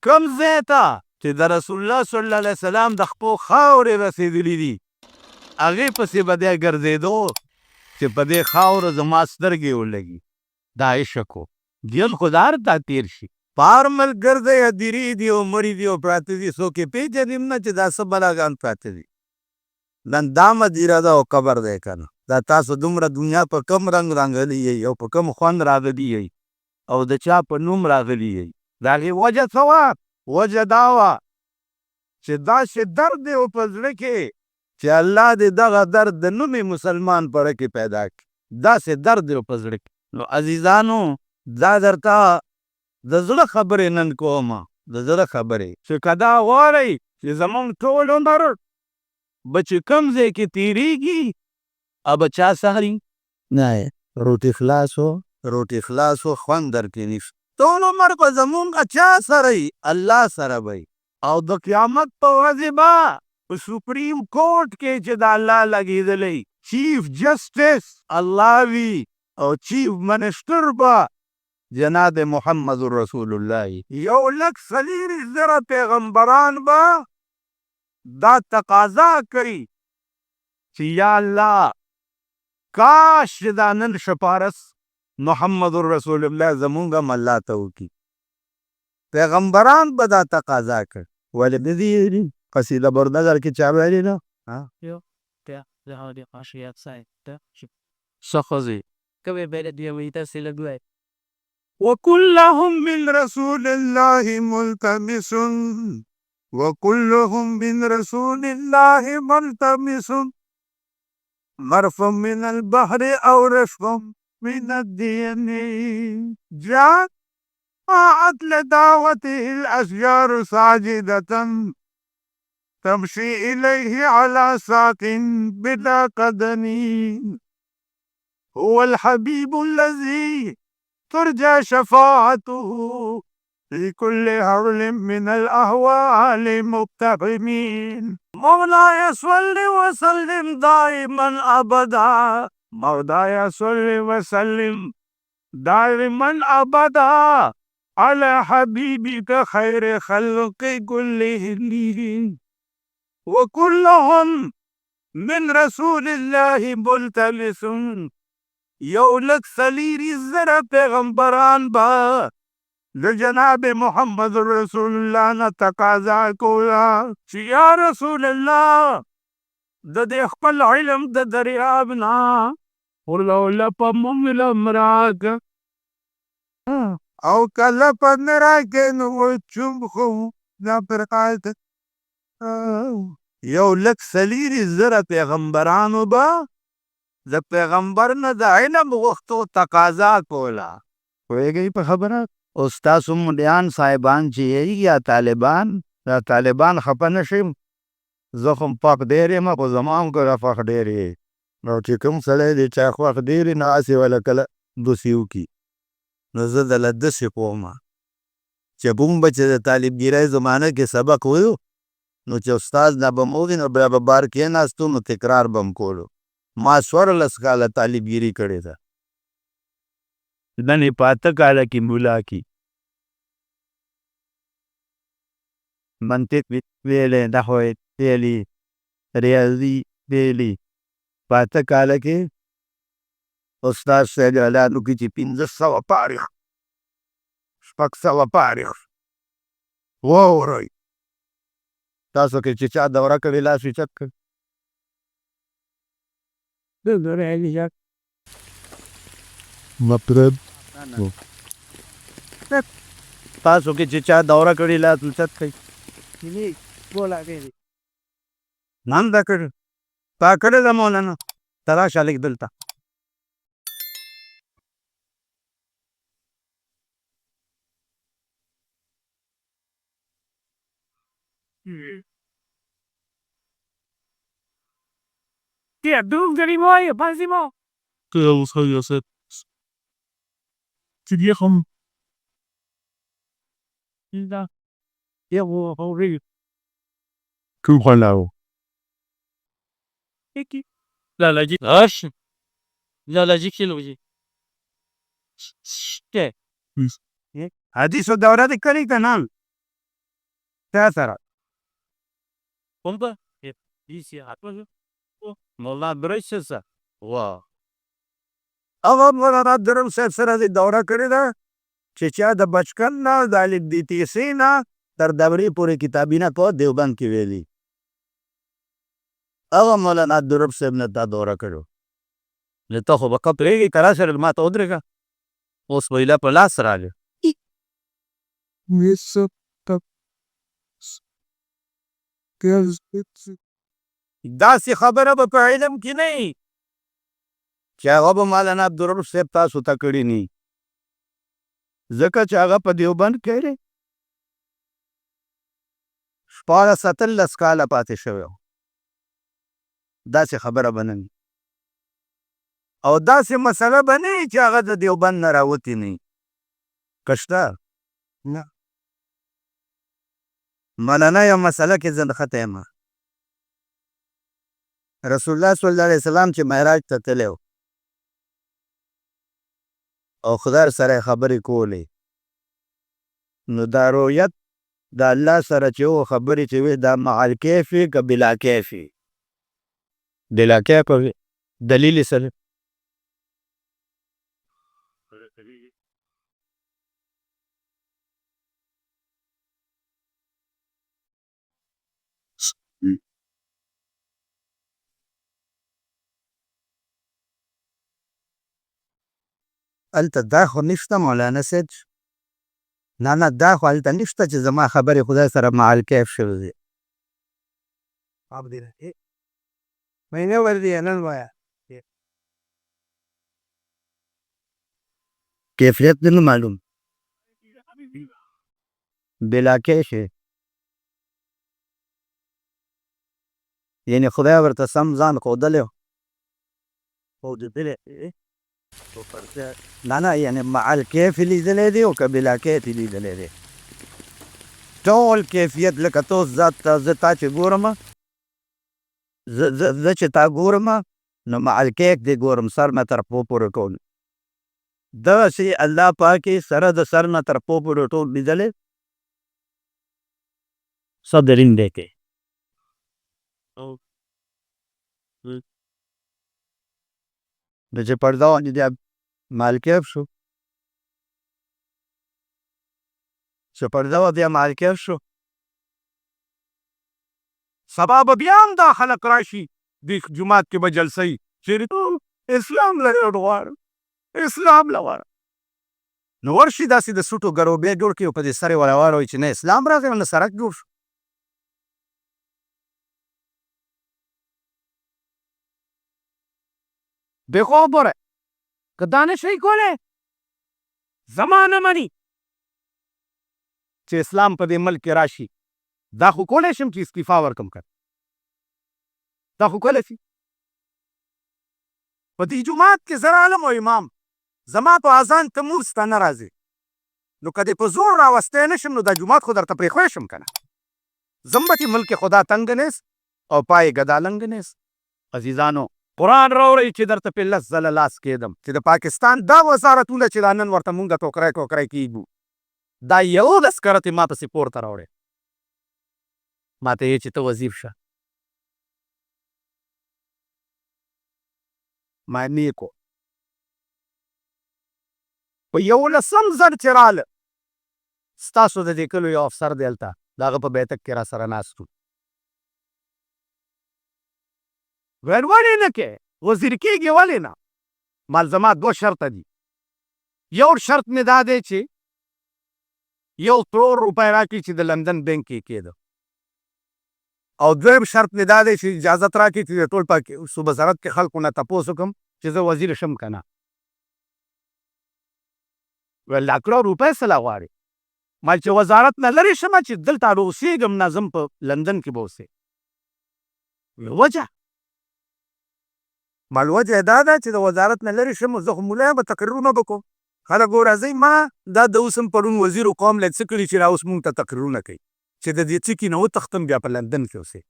کم ځای ته چې د رسول الله صلی الله علیه وسلم د خپو خاورې رسېدلي دي هغې پسې به دی ګرځېدو چې په دې خاوره زما سترګې ولګي دا عشق و ژوند خو د هر تا تېر شي په هر ملک ګرځئ هدیرې دي او مړي دي او پراته دي څوک یې پېژني نه چې دا څه بلاګان پراته دي نن دا مدیره ده او قبر دی که نه دا تاسو دومره دنیا په کم رنګ رنګلی یئ او په کم خوند راغلي یئ او د چا په نوم راغلي یئ د هغې وجه څه وه وجه دا وه چې داسې درد دی په زړه کې چې الله دې دغه درد د نومې مسلمان پړه کې پیدا کړي داسې درد دی په زړه کې نو عزیزانو دا درته د زړه خبرې نن کومه د زړه خبرې چې که دا غواړئ چې زمونږ ټول عمر به چې کوم ځای کې تېرېږي به چا سهري نه روټي خلاص و خوند درکې نشته ټول عمر به زمونږ چا سره وي الله سره به او د قیامت په ورځې به په سپریم کورټ کې چې د الله لګېدلی چیف جسټس الله وي او چیف منسټر به جناب محمد رسول الله 1,40,000 پیغمبران به دا تقاضا کوي چې یا الله کاش دا نن شپارس محمد رسول الله زمونږ هم الله ته وکړي پیغمبران به دا تقاضا کړ ولې نه دي قصیده برنظر کې چا ویلې نه څه ښځې وكلهم من رسول الله ملتمس وكلهم من رسول الله ملتمس مرف من البحر أو رشف من الدين جاءت لدعوته الأشجار ساجدة تمشي إليه على ساق بلا قدم هو الحبيب الذي ترجى شفاعته في كل هول من الأهوال مقتحمين مولاي صل وسلم دائما أبدا مولاي صل وسلم دائما أبدا على حبيبك خير خلق كلهم وكلهم من رسول الله ملتمس 1,40,000 پیغمبران با د جناب محمد رسول الله نه تقاضا کوله چې یا رسول الله د دې خپل علم د دریاب نه ورله لپه مونږ له راکه او که لپه نه راکې نو چوب خو دا فرقات 1,40,000 پیغمبرانو به د پیغمبر نه د علم غوښتو تقاضا کوله پوهېږئ په خبره او ستاسو ملیان صاحبان چې یې یا طالبان دا طالبان خفه نه شي زه خو پاک ډېر یم خو زما هم کله خوښ ډېر یې نو چې کوم سړی د چا خوښ ډېر یې نو هسې وله کله دوسي وکړي نو زه دله داسې کوم چې موږ به چې د طالبګیرۍ زمانه کې سبق ویو نو چې استاد نه به مو وي نو بیا به بار کېناستو نو تکرار به م کولو ما 14 کاله طالبګیري کړې ده نن یې په 8 کاله کې مولا کی منطق ویلی نحو ویلی ریاضي ویلی په 8 کاله کې استاد صاحب اعلان وکړي چې 1500 پارخ 600 پارخ واورئ تاسو کې چې چا دوره کوي لاس اوچت کړئ مطرب تاسو کې چې چا دوره کړې لاس اوچت کړئ نام دا کړی تا کړې ده مولانا ته راشه لږ دلته Tía, tú, Garimoy, Pásimo. ¿Qué vamos a hacer? ¿Qué viejo? Da. Llevo a horrible. ¿Qué ojalá? Peki. لا لا جيك اش لا جيك شنو جي حدیث و دوره دې کړې که نه چا سره کوم په دیسی اتو مولا درش سره واه هغه مولانا درم صاحب سره دې دوره کړې ده چې چا د بچکن نه د الف نه تر دورې پورې کتابونه په دیوبند کې ویلي هغه مولانا درم صاحب نه دا دوره کړو نو ته خو به ښه پوهېږې که راسره ما ته ودرېږه اوس به ایله په لاس راغې داسې خبره به په علم کې نه وي چې هغه به مولانا عبدالرب صاحب تاسو ته کړي نه وي ځکه چې هغه په دیوبند کې دی 16-17 کاله پاتې شوی و داسې خبره به نه وي او داسې مسله به نه وي چې هغه د دیوبند نه راوتې نه وي که شته نه مولانا یو مسله کې زه نښته یم رسول الله صلی الله علیه وسلم چې معراج ته تللی و او خدای سره خبرې کولې نو دا رؤیت د الله سره چې و خبرې چې وې دا مع الکیف وي که بلا کیف وي بلا کیف وي دلیل یې سره هلته دا خو نشته مولانا صاحب نه دا خو هلته نشته چې زما خبرې خدای سره مع الکیف شوې دي مینه وردی نن وایه کیفیت نه معلوم بلا کیف یعنی خدای ورته سم ځان ښودلی و نه یعنی مع الکیف لیدلی دی او که بلا کیف لیدلی دی ټول کیفیت لکه ته اوس زه تا چې ګورم زه چې تا ګورم نو مع الکیف دی ګورم سر نه تر پو پورې ټول دغسې الله پاک یې سره د سر نه تر پو پورې ټول لیدلی صدرین دی کې د چې پرده باندې بیا مع الکیف شو چې پرده وه بیا مع الکیف شو سبا به بیا هم دا خلک راشي دې جومات کې به جلسه وي چېرې اسلام لرې غواړم اسلام له غواړم نو ورشي داسې د سوټو ګروبې جوړ کړي او په دې سر یې ولاړوي چې نه اسلام راغی نه سړک جوړ شو دیکھو اوپر که دا نشئ کولی زما نه مني چې اسلام په دې ملک کې راشي دا خو کولی شم چې استعفا ورکړم که دا خو کولی شي په دې جومات کې زه رالم او امام زما په اذان ته مونځ ته نه راځې نو که دې په زور راوستی نه شم نو دا جومات خو درته پرېښوی شم که نه زم به چې ملک خدا تنګ نیست او پای ګدا لنګ نیست عزیزانو قرآن راوړئ چې درته پې لس ځله لاس کېدم چې د پاکستان دا وزارتونه چې دا نن ورته مونږ ټوکری ټوکری کېږو دا 11 کرتې ما پسې پورته راوړې ما ته یې چې ته وزیر شه ما نیکو په 11 ځل چې راله ستاسو د دې کلو یو افسر دی هلته د هغه په بیتک کې را سره ناست و ویل ولې نه کې وزیر کېږي ولې نه مال زما 2 شرطه دي یو شرط مې دا دی چې 1 کروڑ روپۍ راکړي چې د لندن بینک کې کېده او دویم شرط مې دا دی چې اجازت راکړي چې د ټول صوبه وزارت کې خلکو نه تپوس وکړم چې زه وزیر شم که نه ویل 1 کروڑ روپۍ څه لا غواړې ما چې وزارت نه لرې شمه چې دلته اوسېږم نه زم په لندن کې به اوسې وجه مال وجه دا ده چې د وزارت نه لرې شم زه خو مولی به تقریرونه به کوم خلک وراځئ ما دا د اوس هم پرون وزیر قوم له څه کړي چې را اوس مونږ ته تقریرونه کوي چې د دې څه کې نه وتښتم بیا په لندن کې اوسې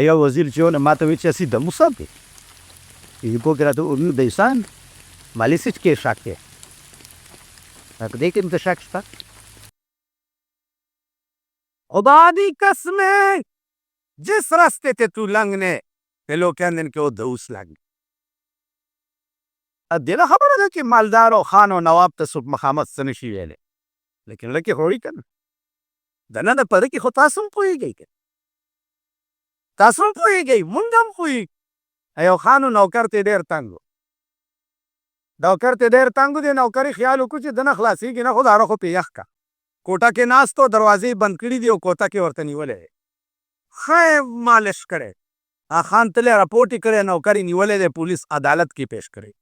یو وزیر چې و نه ما ته وایي چې اسی د مصاب دی یکو کې راته امید د انسان مالي سچ کې شک دی په دې کې هم ته شک شته खुदा दी कसमें जिस रास्ते ते तू लंघने ते लोग कहंदे कि वो दऊस लग दिल खबर है कि मालदार और खान और नवाब ते सुब मखामत सनशी वेले लेकिन लकी होड़ी कन दना ने पर कि खुतासम पोई गई के तासम पोई गई मुंडम पोई अयो खान नौकर ते देर तंगो नौकर ते देर तंगो दे नौकरी ख्याल कुछ दना खलासी कि ना खुदा रखो पियख का कोटा के नास तो दरवाजे बंद करी दियो कोटा के औरत निवले खै मालिश करे खान तले रिपोर्ट करे नौकरी निवले दे पुलिस अदालत की पेश करे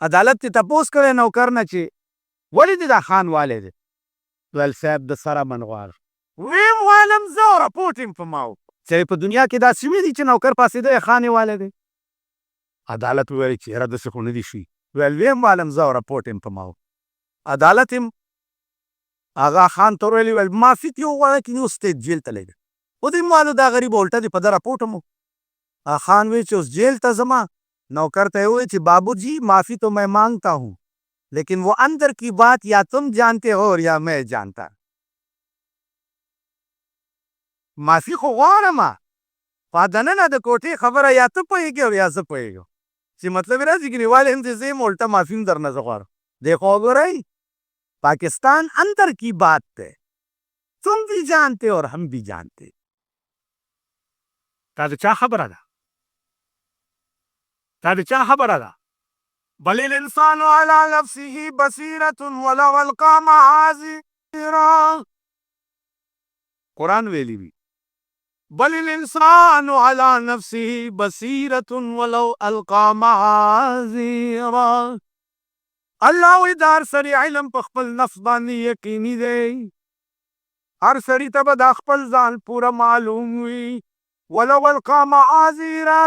अदालत की तपोस करे नौकर न ची वली दा खान वाले दे वेल साहब द सारा मनवार वेम वालम जो रिपोर्टिंग फमाओ चाहे पे दुनिया की दा सिमी दी नौकर पासे दे खाने वाले दे अदालत वेरी चेहरा द से कोने दिशी वेल वेम वालम जो रिपोर्टिंग फमाओ अदालत आगा खान तोरेली वेल माफी थियो वाला कि स्टेट जेल तले उदी मानो दा गरीब उल्टा दी पदर रिपोर्ट मो खान वे उस जेल तजमा नौकर तय हुए कि बाबूजी माफी तो मैं मांगता हूं लेकिन वो अंदर की बात या तुम जानते हो और या मैं जानता माफी को वारमा पादना ना द कोठी खबर है या तो पएगी और या से पएगी सी मतलब है जी वाले हम जैसे उल्टा माफी दरना सवार देखो अगर पाकिस्तान अंदर की बात है तुम भी जानते और हम भी जानते क्या खबर है क्या खबर है बल इंसान अला नफ्सिही बसीरतुन वलौ अलका मआज़िरा कुरान वेली भी बल इंसान अला नफ्सिही बसीरतुन वलौ अलका मआज़िरा अल्लाह इदार सरी इल्म पखपल नफ्स बानी यकीनी दे हर सरी तब दाखपल जान पूरा मालूम हुई वलौ अलका मआज़िरा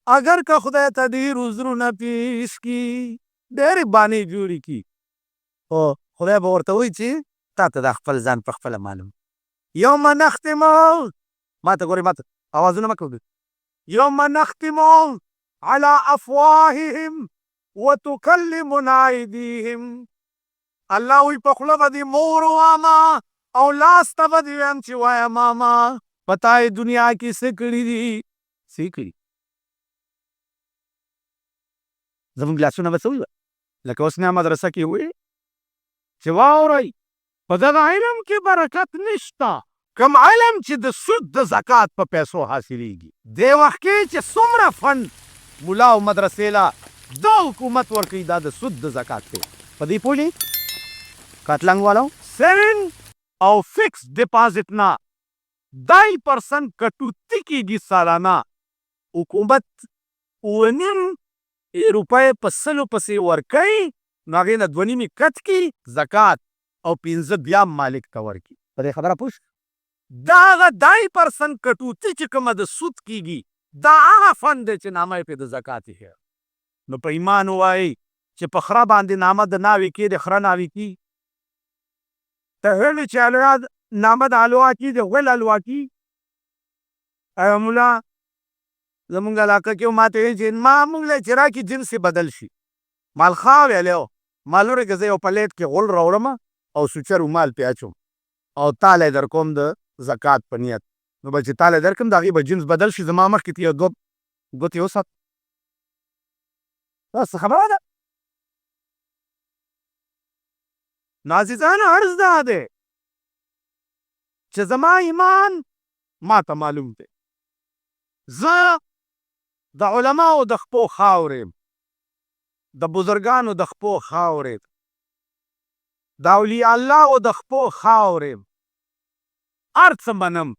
अगर का खुदा तदीर उज़्र न पेश की देर बानी जूरी की ओ खुदा बोरता हुई ची तात दाखपल जान पखपल मालूम यौम नख्तिमु मत गोरे मत आवाज़ न मत यौम नख्तिमु अला अफ़वाहिहिम वतुकल्लिमुना अयदीहिम अल्लाह हुई पखला बदी मोरवामा और लास्ट बदी अंची वाया मामा बताए दुनिया की सिकड़ी दी सिकड़ी जब ग्लासुना बसोई लके उसने मदरसा की हुई सिवा हो रही पदर इल्म की बरकत निश्ता कम इल्म च द शुद्ध ज़कात पर पैसो हासिलेगी दे वक्त च सुमरा फंड मुला मदरसेला दो हुकूमत वर्की दा द शुद्ध ज़कात पे पदी पूजी काटलंग वालों 7 और फिक्स डिपॉजिट ना 2% कटौती की सालाना हुकूमत उन्हीं रुपये पसलो पसे वर्कई नागे न ध्वनि में कट की ज़कात और 15 ब्याम मालिक कवर की पदे खबर पुश दागा 2% कटौती चिकमद सुत कीगी दा फंड च नामा पे द ज़कात है न पैमान हुआई च पखरा बांधे नामा द नावी के द खरा नावी की तहल चालराद नामा द आलवा की द वेल आलवा की अमुला जमुंगा लाका क्यों माते जिन मामुले चिरा की जिन से बदल शी माल खावे ले मालूरे गजे ओ पलेट के गोल रोरमा और सुचर उमाल पे आचो और ताले दर कोम द ज़कात पनियत नो बच ताले दर कम दागी बजिन्स बदल शी जमामर की तियो गोती हो सक बस खबर है नाजिजान अर्ज दा दे च जमा ईमान माता मालूम थे ज़ा द उलमाओ द खपो खावरे द बुजुर्गानो द खपो खावरे द औलिया अल्लाह द खपो खावरे अर्थ मनम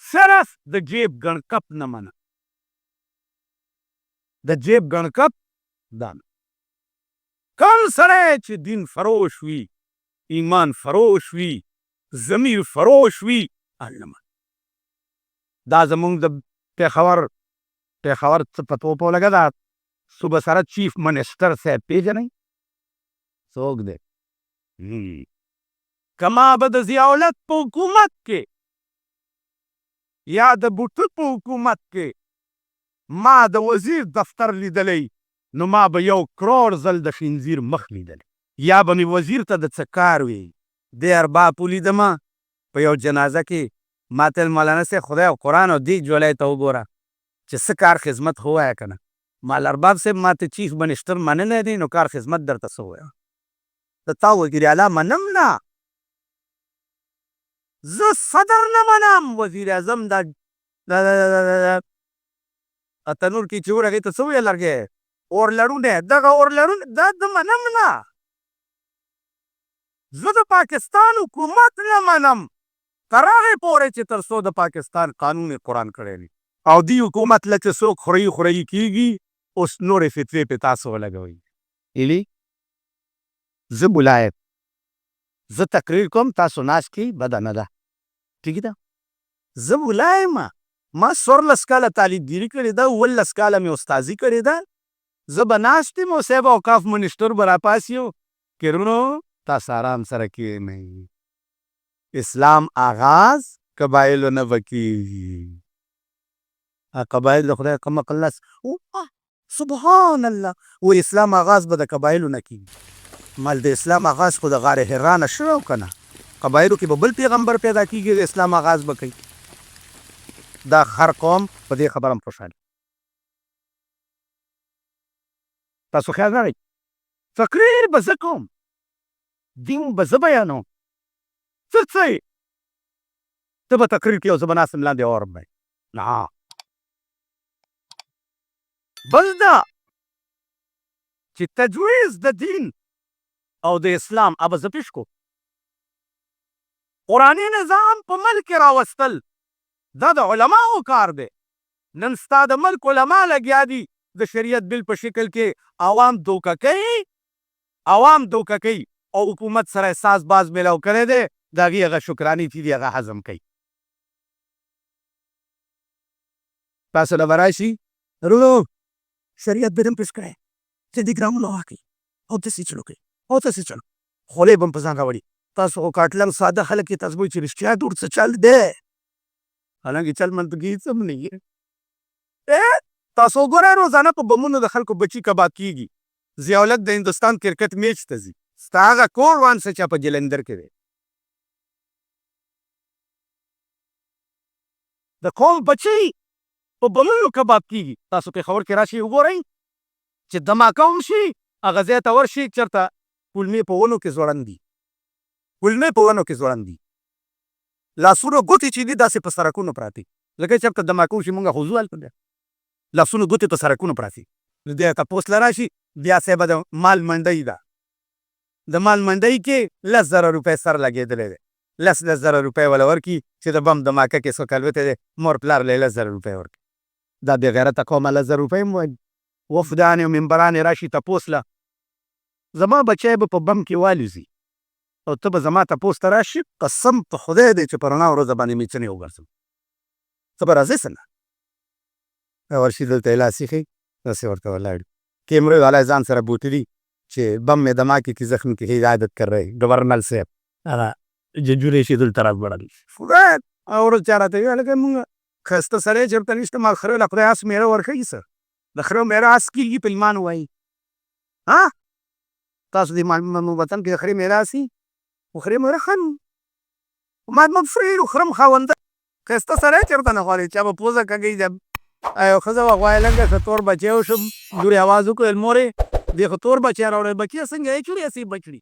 सिर्फ द जेब गणकप न मन द जेब गणकप दान कल सरे च दिन फरोश हुई ईमान फरोश हुई जमीर फरोश हुई अल्लाह दा जमुंग द पेखावर पतो पो लगा दा सुबह सारा चीफ मिनिस्टर से पेज नहीं सोग दे कमा बद जियाउलत पो हुकूमत के या द बुट पो हुकूमत के मा द वजीर दफ्तर लीदली नो मा ब 1 करोड़ जल द खिंजीर मख लीदली या बनी वजीर त द चकार वी दे 4 पुली दमा په یو جنازه کې ما ته مولانا صاحب خدای او قرآن او دې جولای ته وګوره چې څه کار خدمت هو وایه که نه. مال ارباب صاحب ما ته چیف منسټر منلی دی نو کار خدمت درته څه ووایم. د تا وزیر اعلی منم نه، زه صدر نه منم، وزیر اعظم دا تنور کې چې اور هغې ته څه ویل لرګی اور لرونی دغه اور لرونی دا د منم نه. زه د پاکستان حکومت نه منم تر هغې پورې چې تر څو د پاکستان قانون یې قرآن کړی وي او دې حکومت له چې څوک خوري کېږي اوس نورې فتوې پې تاسو ولګوئ. ایلي زه ملا یم، زه تقریر کوم تاسو ناست کې بده نه ده، ټیک ده. زه ملا یم، ما 14 کاله طالبګیري کړې ده، 17 کاله مې استازي کړې ده. زه به ناست یم او صاحب اوقاف منسټر به راپاسي و کرونو تاسو آرام سره کښېنئ. اسلام آغاز قبایلو نه به کېږي. قبایل د خدای کمق الله سبحان الله و اسلام آغاز به د قبایلو نه کېږي. مال د اسلام آغاز خو د غار حرا نه شوی که نه، قبایلو کې به بل پیغمبر پیدا کېږي د اسلام آغاز به کوي. دا هر قوم په دې خبره هم خوشحاله. تاسو خیال نه لرئ تقریر به زه کوم، دین به زه بیانوم، څه یې ته به تقریر کوې او زه به ناست یم لاندې اورم به نه. بل دا چې تجویز د دین او د اسلام به زه پیش کو. قرآني نظام په ملک کې راوستل دا د علماو کار دی. نن ستا د ملک علما لګیا دي د شریعت بل په شکل کې عوام دوکه کوي او حکومت سره احساس باز میلاو کړی دی، د هغې هغه شکرانې چې دي هغه هضم کوي. تاسو له به راشي ورونو شریعت به هم پیش کړی چې د ګرامونو واقعي او داسې چلو کوي او داسې چلو خولې به هم په ځان راوړي. تاسو خو کاټلن ساده خلک یې، تاسو به چې رښتیا ډور څه چل دی، حالانکه چل منطقي هېڅ هم نه وي. تاسو وګورئ روزانه په بمونو د خلکو بچي کباب کېږي. ضیاءالحق د هندوستان کرکټ میچ ته ځي، ستا هغه کور وان څه چا په جلندر کې دی. د قوم بچي په بمونو کباب کېږي. تاسو پېښور کې راشئ وګورئ چې دماکه وشي هغه ځای ته ورشي چېرته کولمې په ونو کې ځوړند دي، لاسونو ګوتې چې دي داسې په سړکونو پراته دي، لکه چېرته دماکه وشي مونږ خو ځو هلته بیا لاسونو ګوتې په سړکونو پراته دي. نو دی تپوس له راشي بیا صاحبه د مال منډۍ ده، د مال منډۍ کې 10,000 روپۍ سر لګېدلی دی، 10,000 روپۍ وله ورکړي چې د بم دماکه کې څوک الوتی دی، مور پلار له 10,000 روپۍ ورکړي. دا بې غیرته قومه 10,000 روپۍ هم وایي. وفدان او ممبران راشي تپوس له زما بچی به په بم کې والوځي او ته به زما تپوس ته راشي، قسم په خدای دی چې په رڼا ورځ باندې مې څنې وګرځم. ته به راځې څنګه ورشي دلته یې لاس ایښی داسې ورته ولاړ کیمرې والا ځان سره بوتلي چې بم مې دماکې کې زخم کې هدایت کر رہے گورنر صاحب هغه ججورې شي دلته راځوړل. خدای او ورځ چا راته ویل که مونږ ښایسته سړی چېرته نشته، ما خره له خدای اس میړه ورښیي څه د خره میړه اس کېږي په ایمان وایي. تاسو د وطن کې د خرې میړه اسي خو خرې میړه ښه نو ما مفریر و خرم خاونده ښایسته سړی چېرته نه غواړي چا به پوزه کږوي یو ښځه وه غوایه لنګه ښه تور بچی وشم لورې اواز وکړل مورې دې خو تور بچی راوړی بچی څنګه یې چورې اسې بچړي